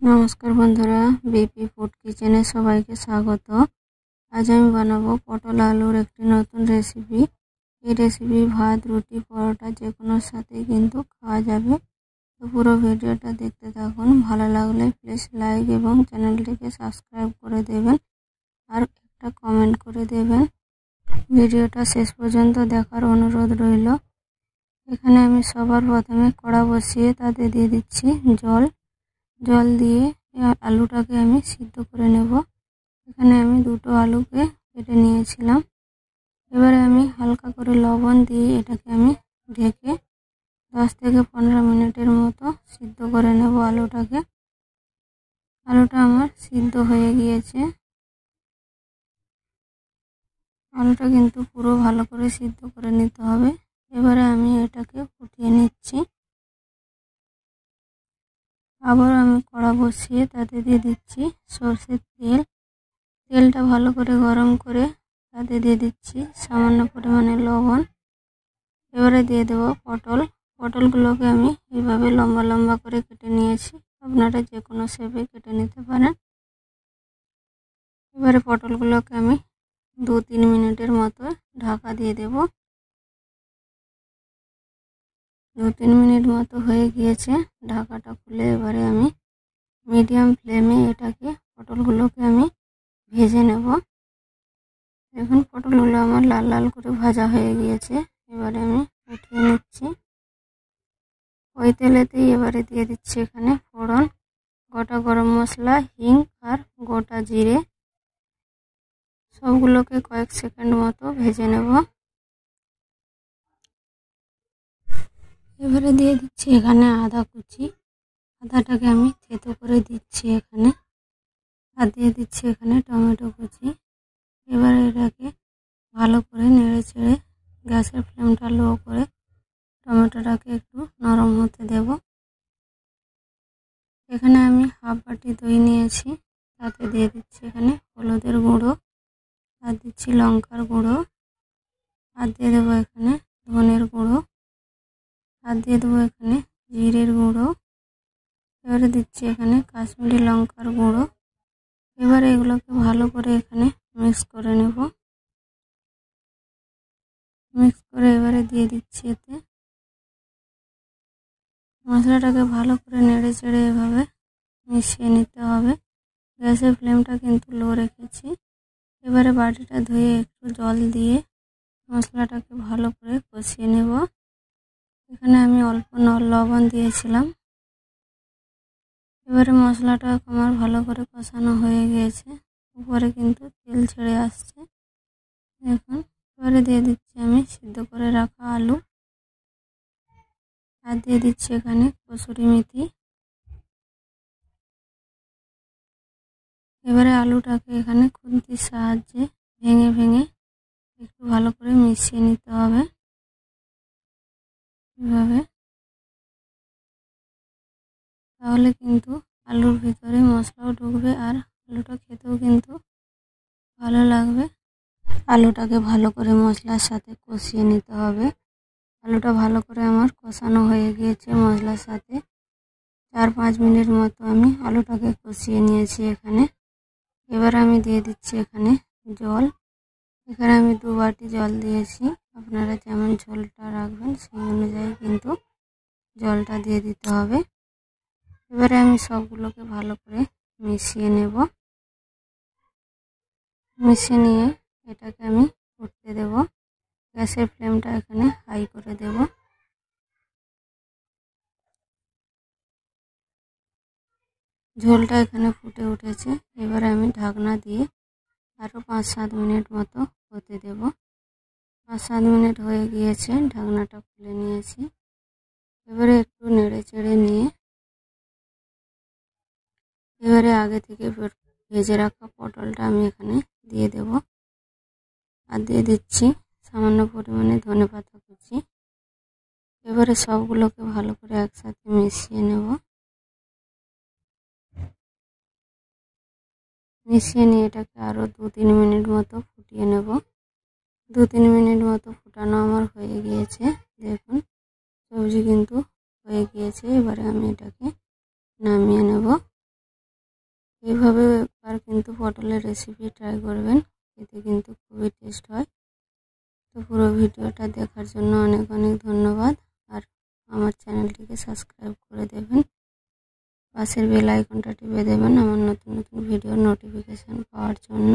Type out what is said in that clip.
নমস্কার বন্ধুরা, BP food কিচেনে সবাইকে স্বাগত। আজ আমি বানাবো পটল আলুর একটি নতুন রেসিপি। এই রেসিপি ভাত, রুটি, পরোটা যে কোনোর সাথেই কিন্তু খাওয়া যাবে। তো পুরো ভিডিওটা দেখতে থাকুন। ভালো লাগলে প্লিজ লাইক এবং চ্যানেলটিকে সাবস্ক্রাইব করে দেবেন আর একটা কমেন্ট করে দেবেন। ভিডিওটা শেষ পর্যন্ত দেখার অনুরোধ রইল। এখানে আমি সবার প্রথমে কড়া বসিয়ে তাতে দিয়ে দিচ্ছি জল দিয়ে আলুটাকে আমি সিদ্ধ করে নেব। এখানে আমি দুটো আলুকে কেটে নিয়েছিলাম। এবারে আমি হালকা করে লবণ দিয়ে এটাকে আমি ঢেকে 10 থেকে 15 মিনিটের মতো সিদ্ধ করে নেব আলুটাকে। আলুটা আমার সিদ্ধ হয়ে গিয়েছে। আলুটা কিন্তু পুরো ভালো করে সিদ্ধ করে নিতে হবে। এবারে আমি এটাকে ফুটিয়ে নিচ্ছি। আবার আমি কড়া বসিয়ে তাতে দিয়ে দিচ্ছি সরষের তেল। তেলটা ভালো করে গরম করে তাতে দিয়ে দিচ্ছি সামান্য পরিমাণে লবণ। এবারে দিয়ে দেব পটলগুলোকে আমি এইভাবে লম্বা লম্বা করে কেটে নিয়েছি। আপনারা যে কোনো শেপে কেটে নিতে পারেন। এবারে পটলগুলোকে আমি 2-3 মিনিটের মতো ঢাকা দিয়ে দেব। 2-3 মিনিট মতো হয়ে গিয়েছে। ঢাকাটা খুলে এবারে আমি মিডিয়াম ফ্লেমে পটলগুলোকে আমি ভেজে নেব। দেখুন পটলগুলো আমার লাল লাল করে ভাজা হয়ে গিয়েছে। এবারে আমি উঠিয়ে নিচ্ছি। ওই তেলেতেই এবারে দিয়ে দিচ্ছি এখানে ফোড়ন, গোটা গরম মশলা, হিং আর গোটা জিরে। সবগুলোকে কয়েক সেকেন্ড মতো ভেজে নেব। এবারে দিয়ে দিচ্ছি এখানে আদা কুচি। আদাটাকে আমি থেতো করে দিচ্ছি এখানে। আর দিয়ে দিচ্ছি এখানে টমেটো কুচি। এবারে এটাকে ভালো করে নেড়ে চেড়ে গ্যাসের ফ্লেমটা লো করে টমেটোটাকে একটু নরম হতে দেব। এখানে আমি হাফ বাটি দই নিয়েছি। তাতে দিয়ে দিচ্ছি এখানে হলুদের গুঁড়ো, আর দিচ্ছি লঙ্কার গুঁড়ো, আর দিয়ে দেবো এখানে ধনের গুঁড়ো, আর দিয়ে দেবো এখানে জিরের গুঁড়ো। এবারে দিচ্ছি এখানে কাশ্মীরি লঙ্কার গুঁড়ো। এবারে এগুলোকে ভালো করে এখানে মিক্স করে নেব। মিক্স করে এবারে দিয়ে দিচ্ছি এতে মশলাটাকে ভালো করে নেড়ে চেড়ে এভাবে মিশিয়ে নিতে হবে। গ্যাসের ফ্লেমটা কিন্তু লো রেখেছি। এবারে বাটিটা ধুয়ে একটু জল দিয়ে মশলাটাকে ভালো করে কষিয়ে নেব। এখানে আমি অল্প লবণ দিয়েছিলাম। এবারে মশলাটা আমার ভালো করে কষানো হয়ে গিয়েছে। উপরে কিন্তু তেল ছেড়ে আসছে। দেখুন এবারে দিয়ে দিচ্ছি আমি সিদ্ধ করে রাখা আলু, আর দিয়ে দিচ্ছি এখানে কসুরি মেথি। এবারে আলুটাকে এখানে খুন্তির সাহায্যে ভেঙে ভেঙে একটু ভালো করে মিশিয়ে নিতে হবে। এভাবে তাহলে কিন্তু আলুর ভিতরে মশলাও ঢুকবে আর আলুটা খেতেও কিন্তু ভালো লাগবে। আলুটাকে ভালো করে মশলার সাথে কষিয়ে নিতে হবে। আলুটা ভালো করে আমার কষানো হয়ে গিয়েছে মশলার সাথে। 4-5 মিনিট মতো আমি আলুটাকে কষিয়ে নিয়েছি এখানে। এবার আমি দিয়ে দিচ্ছি এখানে জল। এখানে আমি 2 বাটি জল দিয়েছি। আপনারা যেমন ঝোলটা রাখবেন সেই অনুযায়ী কিন্তু জলটা দিয়ে দিতে হবে। এবারে আমি সবগুলোকে ভালো করে মিশিয়ে নেব। মিশিয়ে নিয়ে এটাকে আমি ফুটতে দেব। গ্যাসের ফ্লেমটা এখানে হাই করে দেব। ঝোলটা এখানে ফুটে উঠেছে। এবারে আমি ঢাকনা দিয়ে আরও 5-7 মিনিট মতো হতে দেব। 5-7 মিনিট হয়ে গিয়েছে। ঢাকনাটা খুলে নিয়েছি। এবারে একটু নেড়ে চেড়ে নিয়ে এবারে আগে থেকে ভেজে রাখা পটলটা আমি এখানে দিয়ে দেব। আর দিয়ে দিচ্ছি সামান্য পরিমাণে ধনেপাতা কুচি। এবারে সবগুলোকে ভালো করে একসাথে মিশিয়ে নেব। মিশিয়ে নিয়ে এটাকে আরও 2-3 মিনিট মতো ফুটিয়ে নেব। 2-3 মিনিট মতো ফুটানো আমার হয়ে গিয়েছে। দেখুন সবজি কিন্তু হয়ে গিয়েছে। এবারে আমি এটাকে নামিয়ে নেব। এইভাবে একবার কিন্তু পটলের রেসিপি ট্রাই করবেন, এতে কিন্তু খুবই টেস্ট হয়। তো পুরো ভিডিওটা দেখার জন্য অনেক অনেক ধন্যবাদ। আর আমার চ্যানেলটিকে সাবস্ক্রাইব করে দেবেন, পাশের বেল আইকনটা টিপে দেবেন আমার নতুন নতুন ভিডিওর নোটিফিকেশান পাওয়ার জন্য।